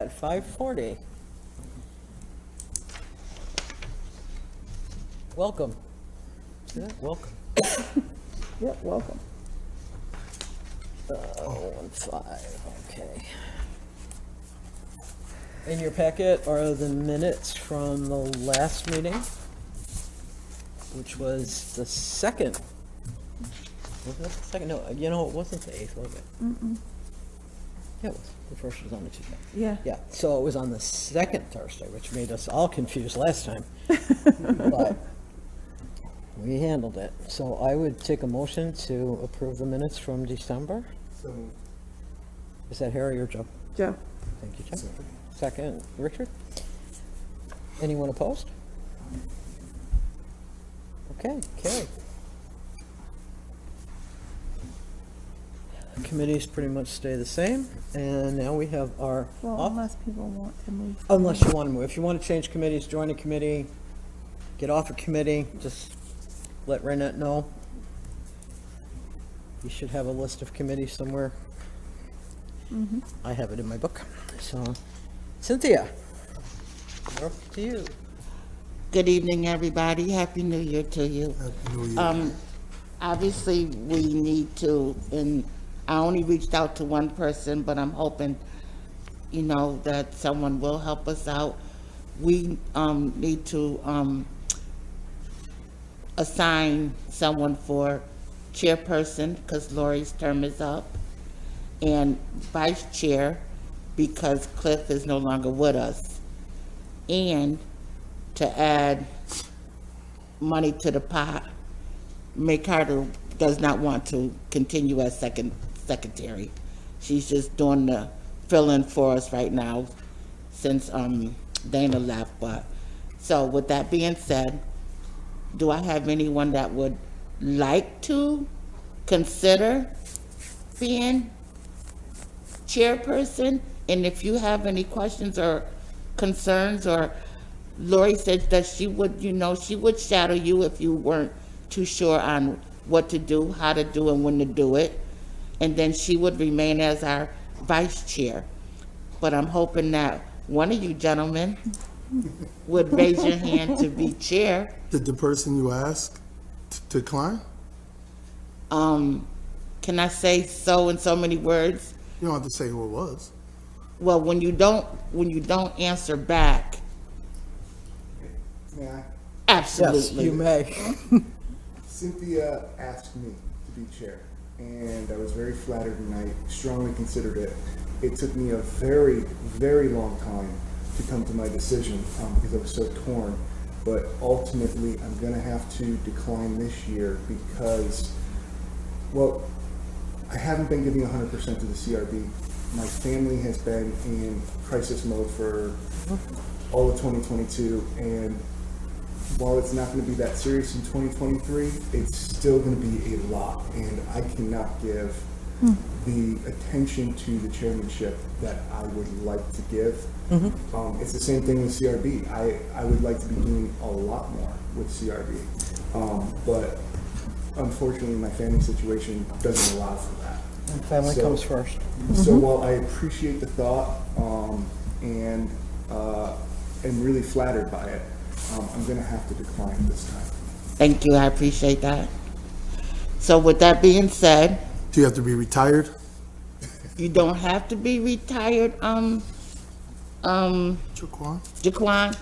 At 5:40. Welcome. See that? Welcome. Yep, welcome. 1-5, okay. In your packet are the minutes from the last meeting, which was the second. Was that the second? No, it wasn't the 8th, was it? Yeah, it was. The first was on the Tuesday. Yeah. Yeah, so it was on the second Thursday, which made us all confused last time. But we handled it. So I would take a motion to approve the minutes from December. So, Is that Harry or Joe? Joe. Thank you, Joe. Second, Richard? Anyone opposed? Okay, carried. Committees pretty much stay the same, and now we have our. Well, unless people want to move. Unless you want to move. If you want to change committees, join a committee, get off a committee, just let Renette know. You should have a list of committees somewhere. I have it in my book. So, Cynthia, we're up to you. Good evening, everybody. Happy New Year to you. Happy New Year. Obviously, we need to, and I only reached out to one person, but I'm hoping, that someone will help us out. We need to assign someone for chairperson, because Lori's term is up, and vice chair, because Cliff is no longer with us, and to add money to the pot. May Carter does not want to continue as secretary. She's just doing the fill-in for us right now since Dana left. But so with that being said, do I have anyone that would like to consider being chairperson? And if you have any questions or concerns, or Lori said that she would, she would shadow you if you weren't too sure on what to do, how to do, and when to do it. And then she would remain as our vice chair. But I'm hoping that one of you gentlemen would raise your hand to be chair. Did the person you asked decline? Can I say so in so many words? You don't have to say who it was. Well, when you don't answer back, May I? absolutely. Yes, you may. Cynthia asked me to be chair, and I was very flattered, and I strongly considered it. It took me a very, very long time to come to my decision because I was so torn. But ultimately, I'm going to have to decline this year because, well, I haven't been giving 100% to the CRB. My family has been in crisis mode for all of 2022, and while it's not going to be that serious in 2023, it's still going to be a lot, and I cannot give the attention to the chairmanship that I would like to give. It's the same thing with CRB. I would like to be doing a lot more with CRB, but unfortunately my family situation doesn't allow for that. And family So- comes first. So while I appreciate the thought and am really flattered by it, I'm going to have to decline this time. Thank you, I appreciate that. So with that being said, Do you have to be retired? you don't have to be retired, Jaquan? Jaquan.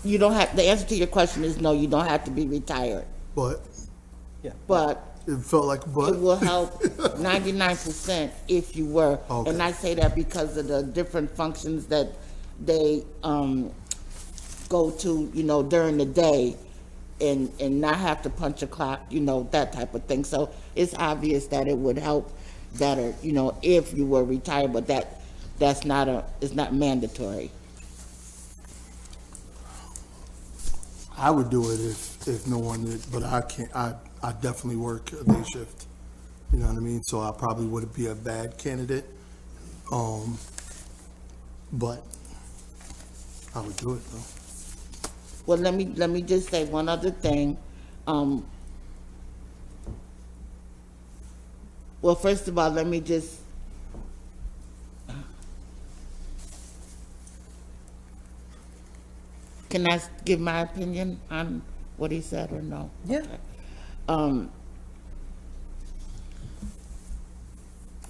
You don't have, the answer to your question is no, you don't have to be retired. But But it felt like it but. will help 99% if you were. Okay. And I say that because of the different functions that they go to, during the day and not have to punch a clock, that type of thing. So it's obvious that it would help better, if you were retired, but it's not mandatory. I would do it if no one did, but I can't. I definitely work a day shift. You know what I mean? So I probably wouldn't be a bad candidate. But I would do it though. Well, let me just say one other thing. Well, first of all, let me just can I give my opinion on what he said or no? Yeah.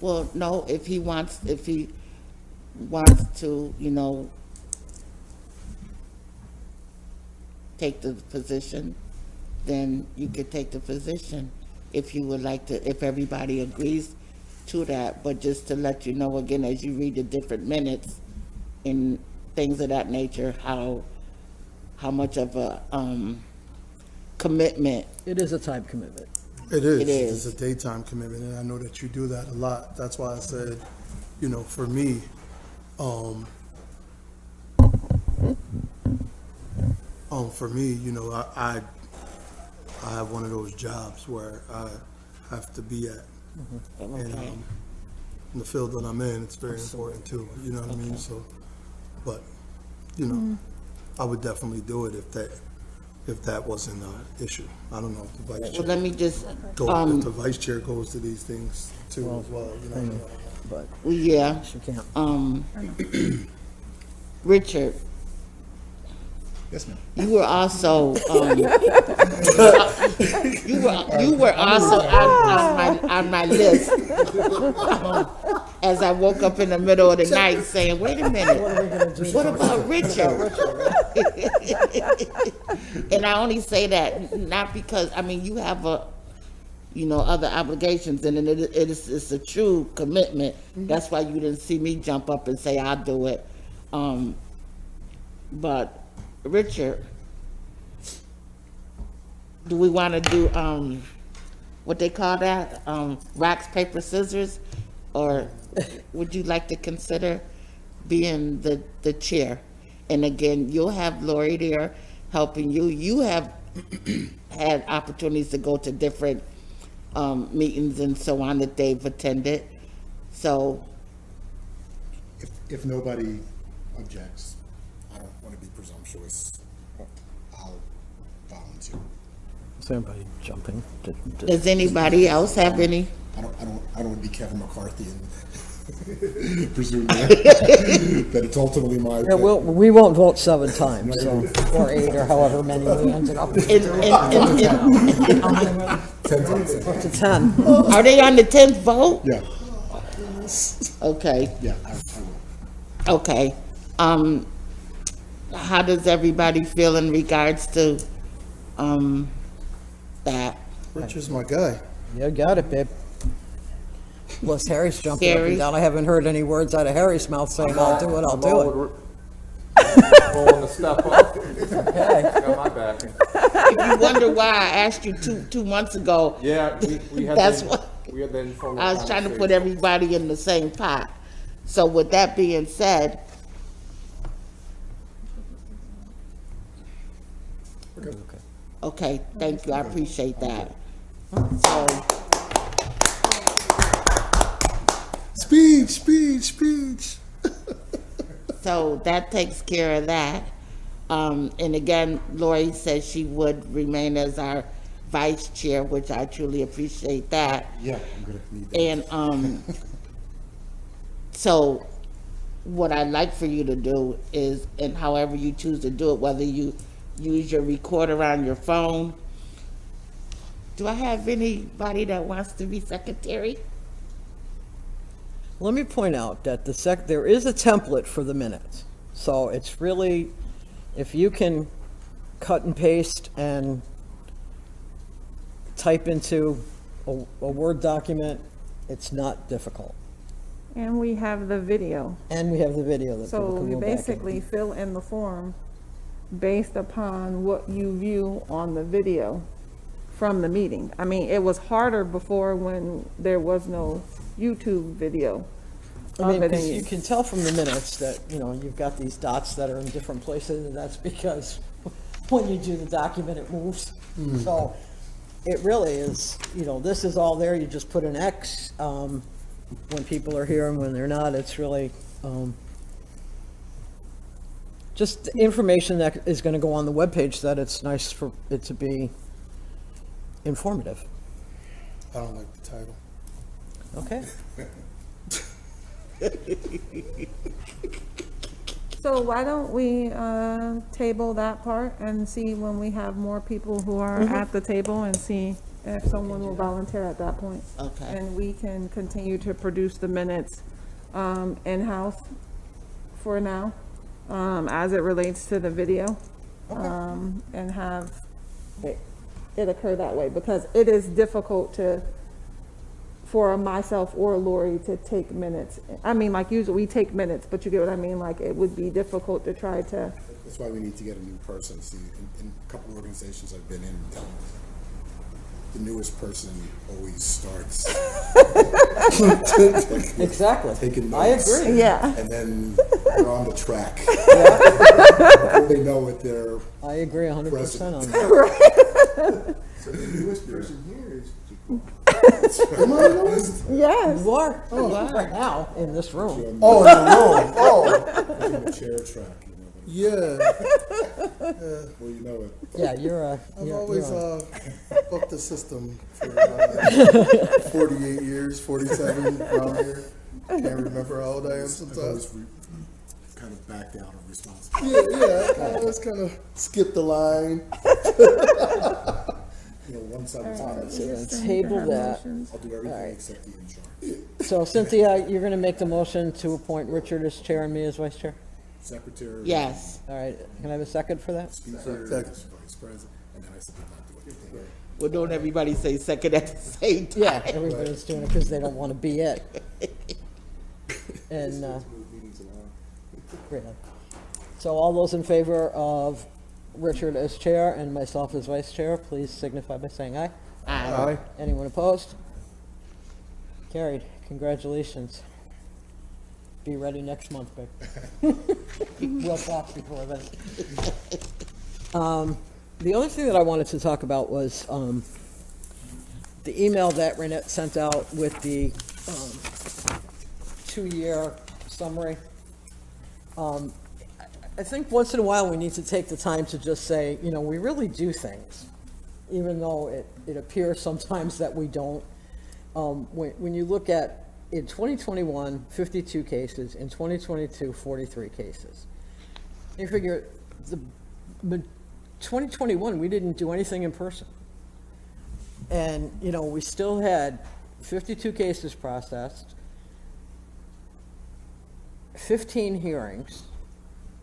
Well, no, if he wants to, take the position, then you could take the position if you would like to, if everybody agrees to that. But just to let you know again, as you read the different minutes and things of that nature, how much of a commitment. It is a time commitment. It is. It is. It's a daytime commitment, and I know that you do that a lot. That's why I said, you know, for me, you know, I have one of those jobs where I have to be at, and in the field that I'm in, it's very important too. You know what I mean? So, but you know, I would definitely do it if that wasn't an issue. I don't know if the vice Well, chair let me just, if the vice chair goes to these things too as well. You know, But yeah, you can't. Richard, Yes, ma'am. you were also, you were also on my list. As I woke up in the middle of the night saying, wait a minute, what about Richard? And I only say that not because, I mean, you have other obligations, and it's a true commitment. That's why you didn't see me jump up and say, I'll do it. But Richard, do we want to do, what they call that, rocks, paper, scissors? Or would you like to consider being the chair? And again, you'll have Lori there helping you. You have had opportunities to go to different meetings and so on that they've attended. So, If nobody objects, I don't want to be presumptuous. I'll volunteer. Is anybody jumping? does anybody else have any? I don't want to be Kevin McCarthy and presume that it's ultimately my. Yeah, we won't vote 7 times, so, or 8, or however many we ended up with. In, 10 times. Up to 10. are they on the 10th vote? Yeah, Okay, yeah, I will. okay. How does everybody feel in regards to that? Rich is my guy. You got it, babe. Plus Harry's jumping up Harry? and down. I haven't heard any words out of Harry's mouth saying, I'll do it, I'll do it. Willing to step up. Okay. Got my backing. If you wonder why I asked you two months ago, Yeah, we had That's the, what- we had the informal I was trying to put conversation. everybody in the same pot. So with that being said, okay, thank you, I appreciate that. So, Speech. so that takes care of that. And again, Lori says she would remain as our vice chair, which I truly appreciate that. Yeah, I'm gonna need that. And so what I'd like for you to do is, and however you choose to do it, whether you use your recorder on your phone. Do I have anybody that wants to be secretary? Let me point out that there is a template for the minutes. So it's really, if you can cut and paste and type into a Word document, it's not difficult. And we have the video. And we have the video that people So can you go back and. basically fill in the form based upon what you view on the video from the meeting. I mean, it was harder before when there was no YouTube video. I mean, of it, 'cause and you can tell from the minutes that, you've got these dots that are in different places, and that's because when you do the document, it moves. So it really is, this is all there, you just put an X, when people are here and when they're not. It's really, just information that is gonna go on the webpage that it's nice for it to be informative. I don't like the title. Okay? So why don't we table that part and see when we have more people who are at the table and see if someone will volunteer at that point. Okay. And we can continue to produce the minutes in-house for now, as it relates to the video. And have it occur that way, because it is difficult for myself or Lori to take minutes. I mean, like usually we take minutes, but you get what I mean? Like it would be difficult to try to. That's why we need to get a new person. See, in a couple of organizations I've been in, the newest person always starts Exactly. taking I notes. agree. Yeah. And then they're on the track. Before they know it, they're I agree 100% on President. that. So the newest person here is Chico. Am I the newest? Yes. You are, right now, in this room. Oh, in the room, oh, On the chair track, yeah. well, you know it. Yeah, you're a. I've always bucked the system for 48 years, 47 around here. Can't remember how old I am I've sometimes. always kind of backed out of responsibility. Yeah, I always kind of skip the line. You know, once I was on So it, then table that. I'll do everything Alright. except the insurance. So Cynthia, you're gonna make the motion to appoint Richard as chair and me as vice chair? Secretary. Yes. All right, can I have a second for that? Speaker, Second. vice president, and then I said not do anything. Well, don't everybody say second at the same time? Yeah, everybody's doing it because they don't want to be it. And, Move meetings along. really. So all those in favor of Richard as chair and myself as vice chair, please signify by saying aye. Aye. Anyone opposed? Carried. Congratulations. Be ready next month, babe. We'll talk before then. The other thing that I wanted to talk about was the email that Renette sent out with the 2-year summary. I think once in a while we need to take the time to just say, you know, we really do things, even though it appears sometimes that we don't. When you look at, in 2021, 52 cases, in 2022, 43 cases. You figure, 2021, we didn't do anything in person. And, you know, we still had 52 cases processed, 15 hearings,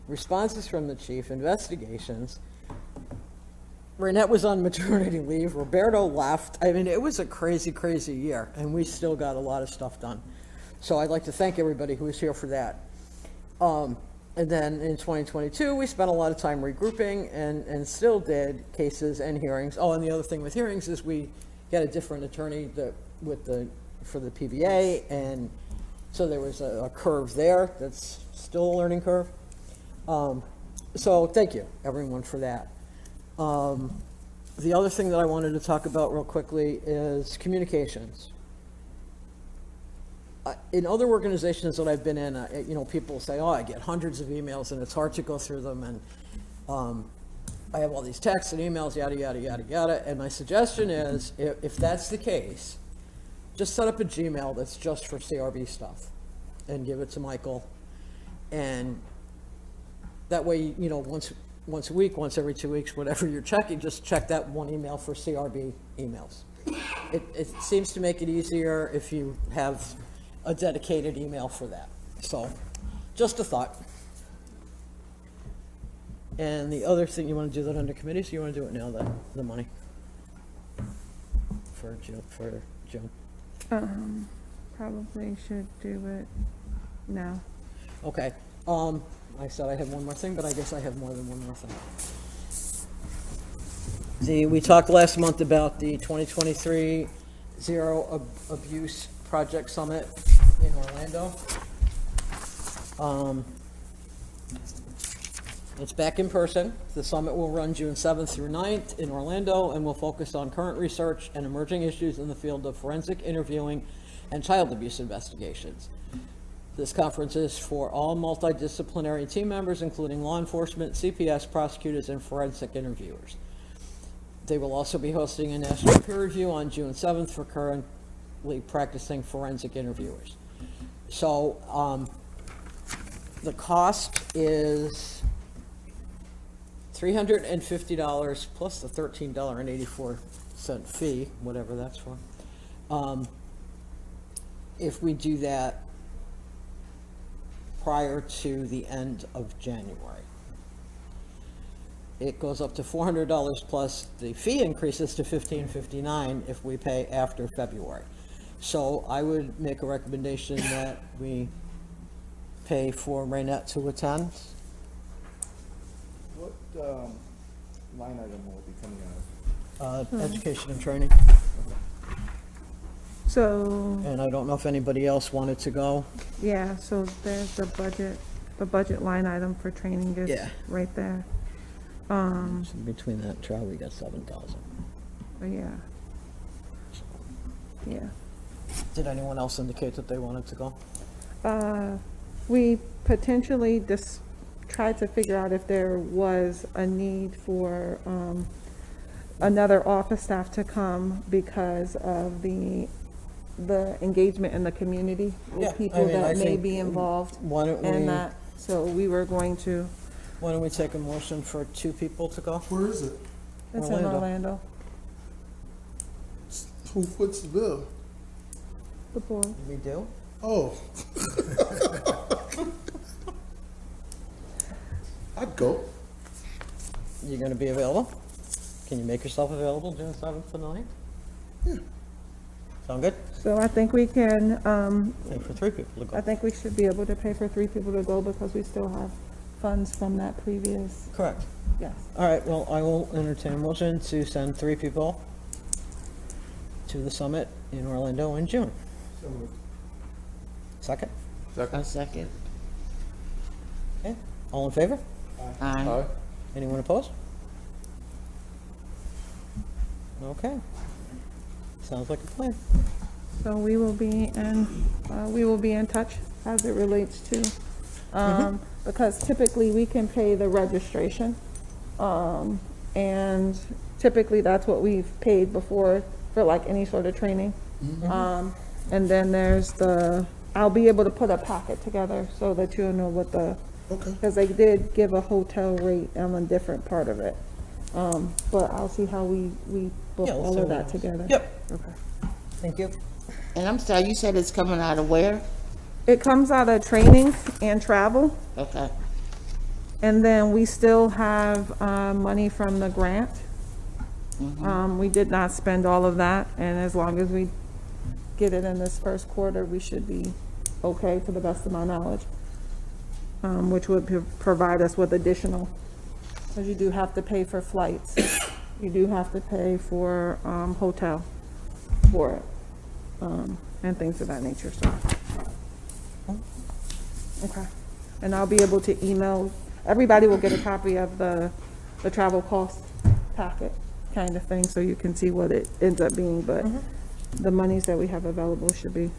responses from the chief, investigations. Renette was on maternity leave, Roberto left. I mean, it was a crazy, crazy year, and we still got a lot of stuff done. So I'd like to thank everybody who was here for that. And then in 2022, we spent a lot of time regrouping and still did cases and hearings. Oh, and the other thing with hearings is we got a different attorney for the PBA, and so there was a curve there. That's still a learning curve. So thank you, everyone, for that. The other thing that I wanted to talk about real quickly is communications. In other organizations that I've been in, you know, people say, oh, I get hundreds of emails and it's hard to go through them, and I have all these texts and emails, yada, yada, yada, yada. And my suggestion is, if that's the case, just set up a Gmail that's just for CRB stuff and give it to Michael. And that way, you know, once a week, once every 2 weeks, whatever you're checking, just check that one email for CRB emails. It seems to make it easier if you have a dedicated email for that. So, just a thought. And the other thing, you want to do that under committees, or you want to do it now, the money? For June? Probably should do it now. Okay. I said I have one more thing, but I guess I have more than one more thing. We talked last month about the 2023 Zero Abuse Project Summit in Orlando. It's back in person. The summit will run June 7th through 9th in Orlando and will focus on current research and emerging issues in the field of forensic interviewing and child abuse investigations. This conference is for all multidisciplinary team members, including law enforcement, CPS, prosecutors, and forensic interviewers. They will also be hosting a national peer review on June 7th for currently practicing forensic interviewers. So The cost is $350 plus the $13.84 fee, whatever that's for. If we do that prior to the end of January. It goes up to $400 plus the fee increases to $15.59 if we pay after February. So I would make a recommendation that we pay for Raynette to attend. What line item will it be coming out of? Education and training. So, And I don't know if anybody else wanted to go. yeah, so there's the budget line item for training is Yeah. right there. So between that and travel, we got 7,000. But yeah. Yeah. Did anyone else indicate that they wanted to go? We potentially just tried to figure out if there was a need for another office staff to come because of the engagement in the community Yeah, I with people mean, I that may think, be involved why don't in we- that. So we were going to, Why don't we take a motion for 2 people to go? Where is it? it's in Orlando. Orlando, Who foots the bill? the board. We do? Oh. I'd go. You gonna be available? Can you make yourself available June 7th to 9th? Yeah. Sound good? So I think we can, Pay for 3 people to I go. think we should be able to pay for 3 people to go because we still have funds from that previous, Correct. yes. All right, well, I will entertain a motion to send 3 people to the summit in Orlando in June. So moved. Second? A Second? second. Okay, all in favor? Aye. Aye. Anyone opposed? Okay. Sounds like a plan. So we will be in touch as it relates to, because typically we can pay the registration. And typically that's what we've paid before for like any sort of training. And then there's I'll be able to put a packet together so that you'll know what Okay. because they did give a hotel rate on a different part of it. But I'll see how we book Yeah, let's all see of what that else. together. Yep, Okay. thank you. And I'm sorry, you said it's coming out of where? It comes out of training and travel, Okay. and then we still have money from the grant. We did not spend all of that, and as long as we get it in this first quarter, we should be okay to the best of my knowledge, which would provide us with additional, because you do have to pay for flights. You do have to pay for hotel for it, and things of that nature, so. Okay, and I'll be able to email, everybody will get a copy of the travel cost packet kind of thing, so you can see what it ends up being, but the monies that we have available should be,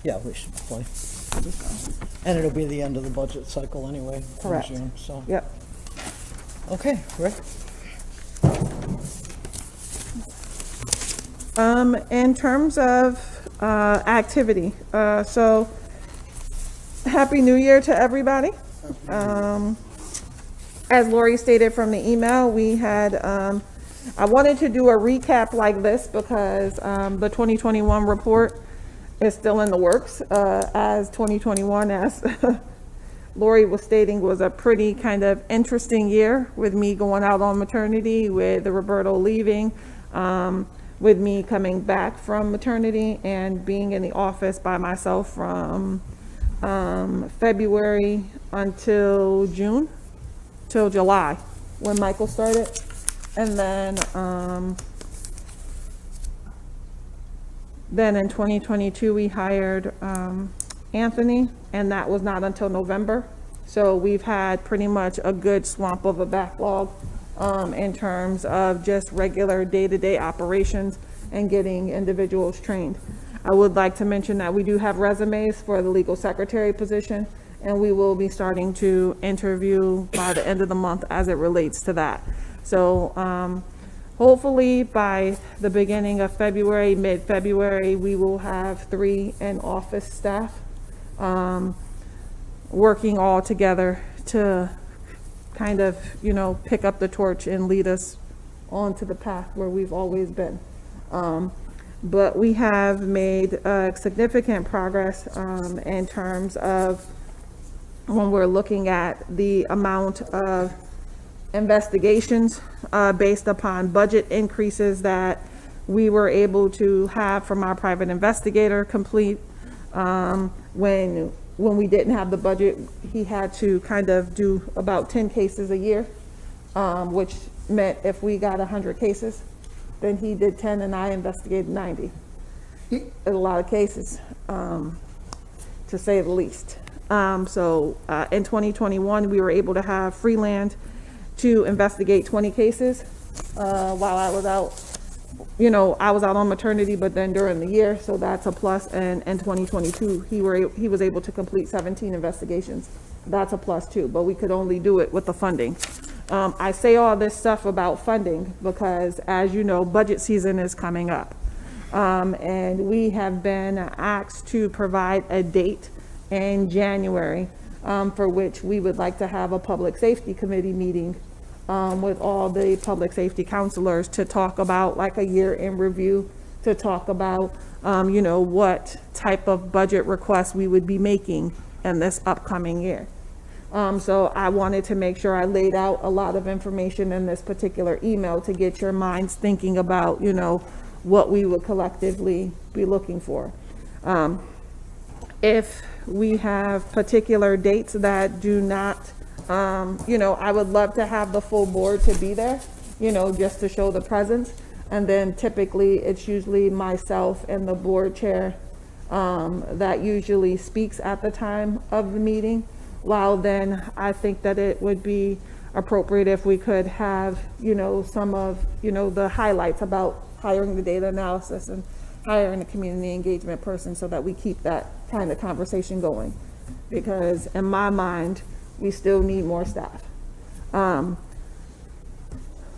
Yeah, we should play. And it'll be the end of the budget cycle anyway. in Correct. June, so, yep. okay, Rick? In terms of activity, so Happy New Year to everybody. As Lori stated from the email, we had, I wanted to do a recap like this because the 2021 report is still in the works, as 2021, as Lori was stating, was a pretty kind of interesting year with me going out on maternity, with Roberto leaving, with me coming back from maternity and being in the office by myself from February until June, till July, when Michael started. And then in 2022, we hired Anthony, and that was not until November. So we've had pretty much a good swamp of a backlog in terms of just regular day-to-day operations and getting individuals trained. I would like to mention that we do have resumes for the legal secretary position, and we will be starting to interview by the end of the month as it relates to that. So hopefully by the beginning of February, mid-February, we will have 3 in-office staff. working all together to kind of, pick up the torch and lead us onto the path where we've always been. But we have made significant progress in terms of when we're looking at the amount of investigations based upon budget increases that we were able to have from our private investigator complete. When we didn't have the budget, he had to kind of do about 10 cases a year, which meant if we got 100 cases, then he did 10 and I investigated 90. A lot of cases, to say the least. So in 2021, we were able to have free land to investigate 20 cases while I was out. I was out on maternity, but then during the year, so that's a plus. And in 2022, he was able to complete 17 investigations. That's a plus too, but we could only do it with the funding. I say all this stuff about funding because, as you know, budget season is coming up. And we have been asked to provide a date in January for which we would like to have a public safety committee meeting with all the public safety counselors to talk about like a year in review, to talk about, what type of budget requests we would be making in this upcoming year. So I wanted to make sure I laid out a lot of information in this particular email to get your minds thinking about, what we would collectively be looking for. If we have particular dates that do not, I would love to have the full board to be there, just to show the presence. And then typically it's usually myself and the board chair that usually speaks at the time of the meeting. While then I think that it would be appropriate if we could have, some of, the highlights about hiring the data analysis and hiring a community engagement person so that we keep that kind of conversation going. Because in my mind, we still need more staff.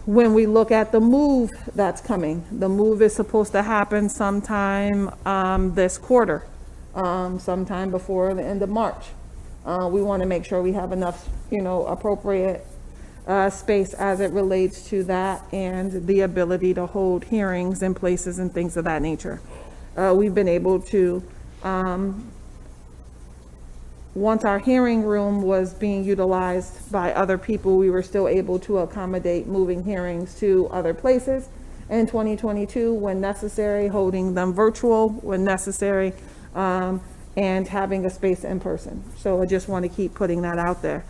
When we look at the move that's coming, the move is supposed to happen sometime this quarter, sometime before the end of March. We want to make sure we have enough, appropriate space as it relates to that and the ability to hold hearings in places and things of that nature. We've been able to, once our hearing room was being utilized by other people, we were still able to accommodate moving hearings to other places in 2022 when necessary, holding them virtual when necessary, and having a space in person. So I just want to keep putting that out there.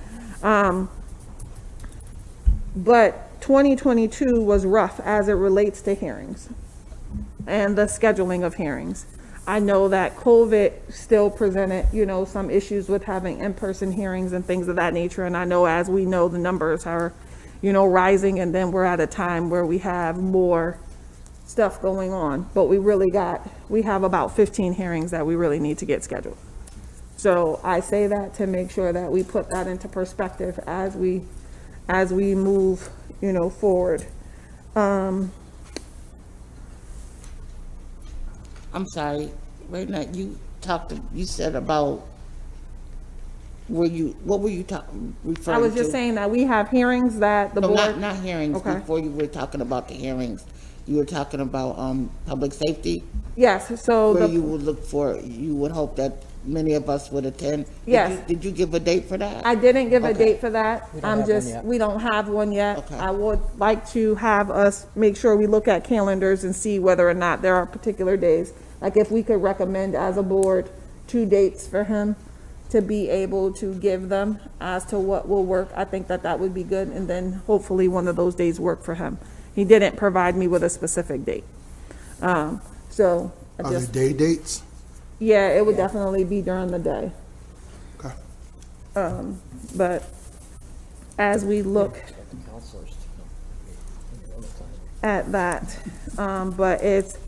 But 2022 was rough as it relates to hearings and the scheduling of hearings. I know that COVID still presented, some issues with having in-person hearings and things of that nature. And I know, as we know, the numbers are, rising, and then we're at a time where we have more stuff going on. But we have about 15 hearings that we really need to get scheduled. So I say that to make sure that we put that into perspective as we move, forward. I'm sorry, right now, you said about, what were you referring to? I was just saying that we have hearings that the No, board. not hearings, Okay. before you were talking about the hearings. You were talking about, public safety, Yes, so where you would hope that many of us would attend. Yes. Did you give a date for that? I didn't give a Okay. date for that. We don't have one yet. Okay. I would like to have us make sure we look at calendars and see whether or not there are particular days. Like if we could recommend as a board 2 dates for him to be able to give them as to what will work, I think that would be good. And then hopefully one of those days work for him. He didn't provide me with a specific date. So I Are just, they day dates? yeah, it would definitely be during the day. Okay. But as we look The counselors. at that, but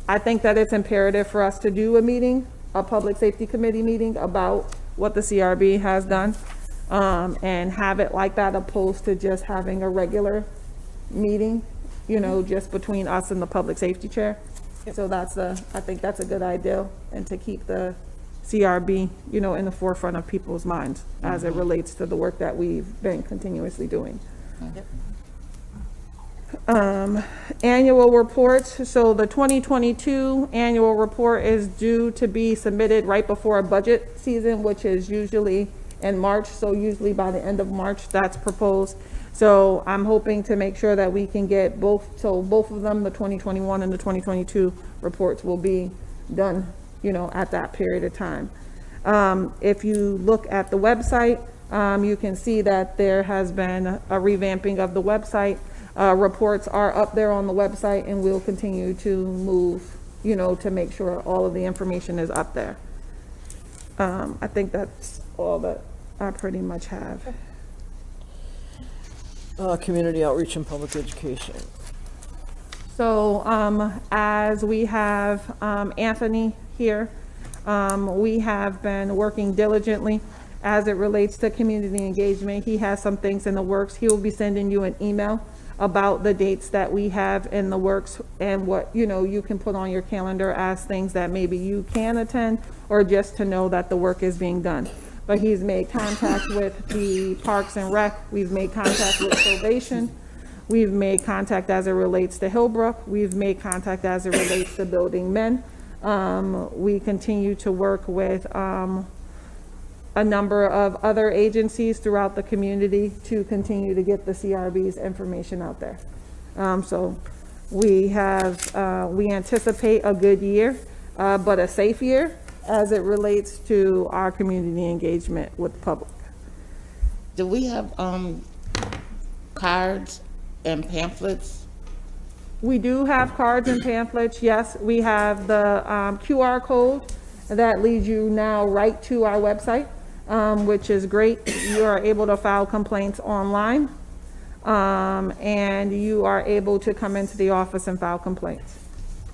I think that it's imperative for us to do a meeting, a public safety committee meeting about what the CRB has done, and have it like that, opposed to just having a regular meeting, just between us and the public safety chair. So I think that's a good idea, and to keep the CRB, in the forefront of people's minds as it relates to the work that we've been continuously doing. Annual reports. So the 2022 annual report is due to be submitted right before a budget season, which is usually in March. So usually by the end of March, that's proposed. So I'm hoping to make sure that we can get both. So both of them, the 2021 and the 2022 reports, will be done, at that period of time. If you look at the website, you can see that there has been a revamping of the website. Reports are up there on the website, and we'll continue to move, to make sure all of the information is up there. I think that's all that I pretty much have. Community outreach and public education. So, as we have, Anthony here, we have been working diligently as it relates to community engagement. He has some things in the works. He will be sending you an email about the dates that we have in the works and what, you can put on your calendar as things that maybe you can attend, or just to know that the work is being done. But he's made contact with the Parks and Rec. We've made contact with probation. We've made contact as it relates to Hillbrook. We've made contact as it relates to Building Men. We continue to work with a number of other agencies throughout the community to continue to get the CRB's information out there. So we anticipate a good year, but a safe year as it relates to our community engagement with the public. Do we have cards and pamphlets? We do have cards and pamphlets, yes. We have the QR code that leads you now right to our website, which is great. You are able to file complaints online, and you are able to come into the office and file complaints.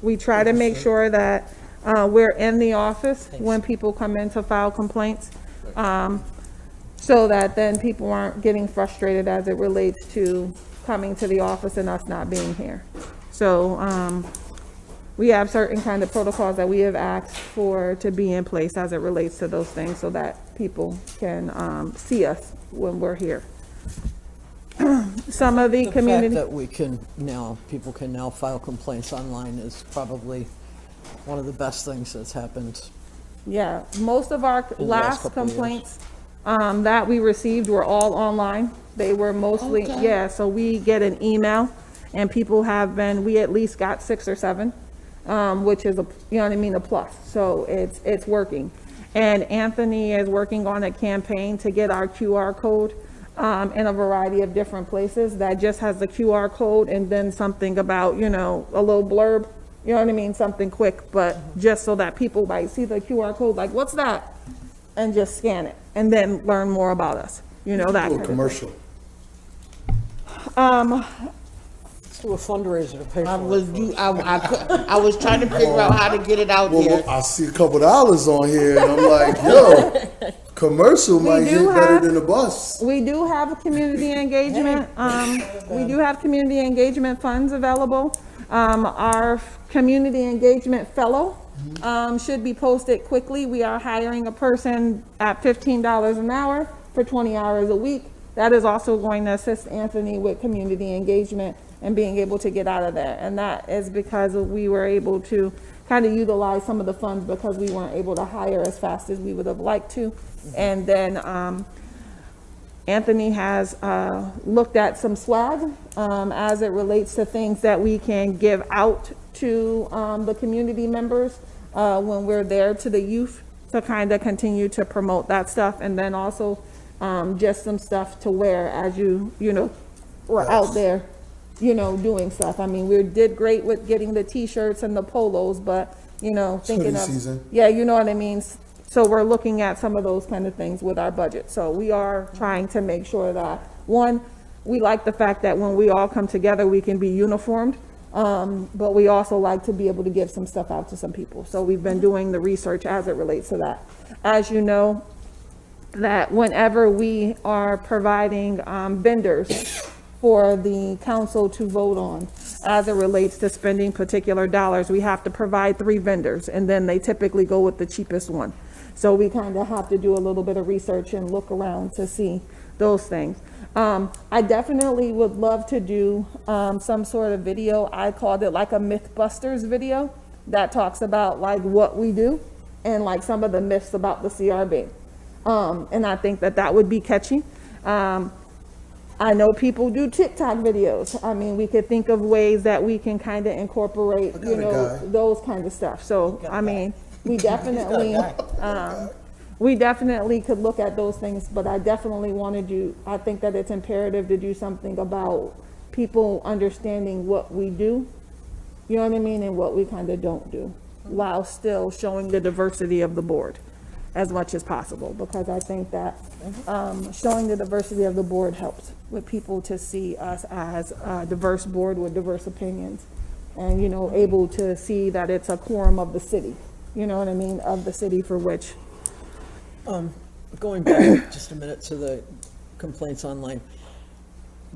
We try to make sure that we're in the office when people come in to file complaints, so that then people aren't getting frustrated as it relates to coming to the office and us not being here. So we have certain kind of protocols that we have asked for to be in place as it relates to those things, so that people can see us when we're here. Some of the community. The fact that people can now file complaints online is probably one of the best things that's happened. Yeah, most of our last last couple of complaints that we received were all online. They were mostly, Okay. yeah, so we get an email, and people we at least got 6 or 7, which is a plus. So it's working. And Anthony is working on a campaign to get our QR code in a variety of different places that just has the QR code and then something about, a little blurb, something quick, but just so that people might see the QR code, like, what's that? And just scan it and then learn more about us, that Do kind a of commercial. Let's do a fundraiser to pay for it. I was trying to figure out how to get it out there. Well, I see a couple dollars on here, and I'm like, yo, commercial might hit do better have- than a bus. We do have a community engagement. We do have community engagement funds available. Our community engagement fellow should be posted quickly. We are hiring a person at $15 an hour for 20 hours a week. That is also going to assist Anthony with community engagement and being able to get out of there. And that is because we were able to kind of utilize some of the funds because we weren't able to hire as fast as we would have liked to. And then Anthony has looked at some swag as it relates to things that we can give out to the community members when we're there, to the youth, to kind of continue to promote that stuff. And then also just some stuff to wear as we're out there, doing stuff. I mean, we did great with getting the t-shirts and the polos, but, thinking hoodie of, season. yeah, you know what I mean? So we're looking at some of those kind of things with our budget. So we are trying to make sure that, one, we like the fact that when we all come together, we can be uniformed. But we also like to be able to give some stuff out to some people. So we've been doing the research as it relates to that. As you know, that whenever we are providing vendors for the council to vote on, as it relates to spending particular dollars, we have to provide 3 vendors, and then they typically go with the cheapest one. So we kind of have to do a little bit of research and look around to see those things. I definitely would love to do some sort of video. I called it like a Mythbusters video that talks about like what we do and like some of the myths about the CRB. And I think that that would be catchy. I know people do TikTok videos. I mean, we could think of ways that we can kind of incorporate, I got a guy. those kind of stuff. So, I mean, we definitely, we definitely could look at those things, but I definitely want to do, I think that it's imperative to do something about people understanding what we do, you know what I mean, and what we kind of don't do, while still showing the diversity of the board as much as possible, because I think that showing the diversity of the board helps with people to see us as a diverse board with diverse opinions, and, you know, able to see that it's a quorum of the city, you know what I mean, of the city for which. Going back just a minute to the complaints online,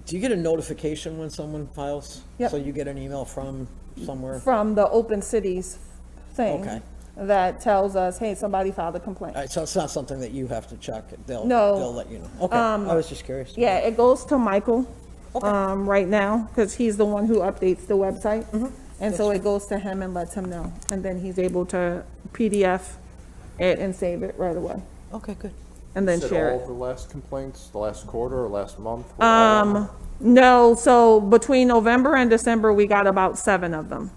do you get a notification when someone files? Yep. So you get an email from somewhere? From the Open Cities thing. Okay. That tells us, hey, somebody filed a complaint. All right, so it's not something that you have to check, they'll No. let you know. Okay, I was just curious. Yeah, it goes to Michael, Okay. right now, because he's the one who updates the website. And so it goes to him and lets him know, and then he's able to PDF it and save it right away, Okay, good. and then Said share all it. the last complaints, the last quarter or last month? were all of them? No, so between November and December, we got about 7 of them,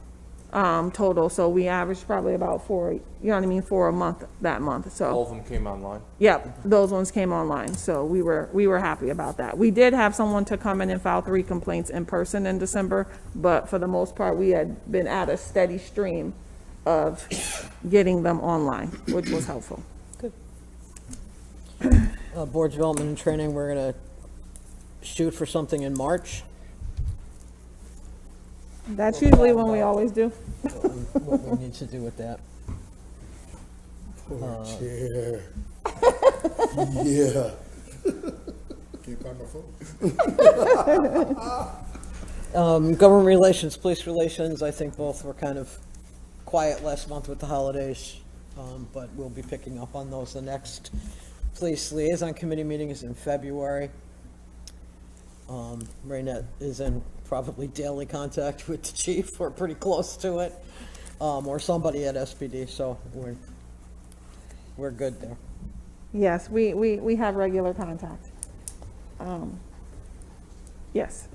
total, so we averaged probably about 4, you know what I mean, 4 a month that month, so. All of them came online? Yep, those ones came online, so we were happy about that. We did have someone to come in and file 3 complaints in person in December, but for the most part, we had been at a steady stream of getting them online, which was helpful. Board development and training, we're gonna shoot for something in March. That's usually when we always do. What we need to do with that. Poor chair. Yeah. Can't find my phone. Government relations, police relations, I think both were kind of quiet last month with the holidays, but we'll be picking up on those. The next police liaison committee meeting is in February. Raynette is in probably daily contact with the chief, or pretty close to it, or somebody at SPD, so we're good there. Yes, we have regular contact. Yes.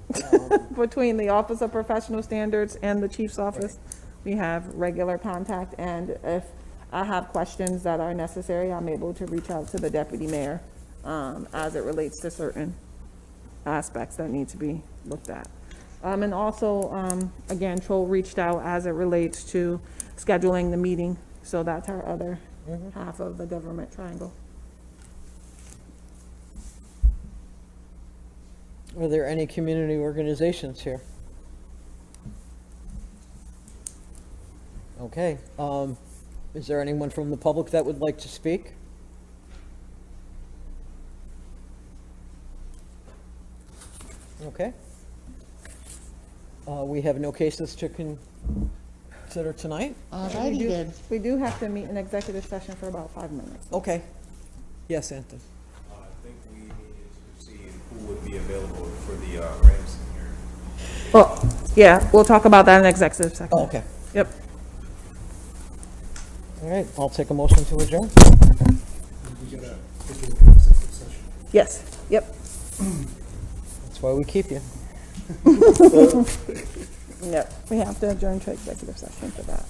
Between the Office of Professional Standards and the chief's office, we have regular contact, and if I have questions that are necessary, I'm able to reach out to the deputy mayor as it relates to certain aspects that need to be looked at. And also, again, Troll reached out as it relates to scheduling the meeting, so that's our other half of the government triangle. Are there any community organizations here? Okay, is there anyone from the public that would like to speak? Okay. We have no cases to consider tonight? Alrighty then. We do have to meet in executive session for about 5 minutes. Okay. Yes, Anthony? I think we needed to see who would be available for the Ramsey hearing. Well, yeah, we'll talk about that in executive session. Oh, okay. Yep. All right, I'll take a motion to adjourn. We gotta take it in executive session. Yes, yep. That's why we keep you. Yep, we have to adjourn to executive session for that.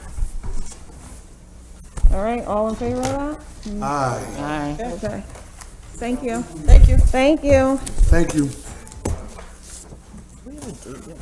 All right, all in favor of that? Aye. Aye. Okay. Thank you. Thank you. Thank you. Thank you. We haven't done it yet.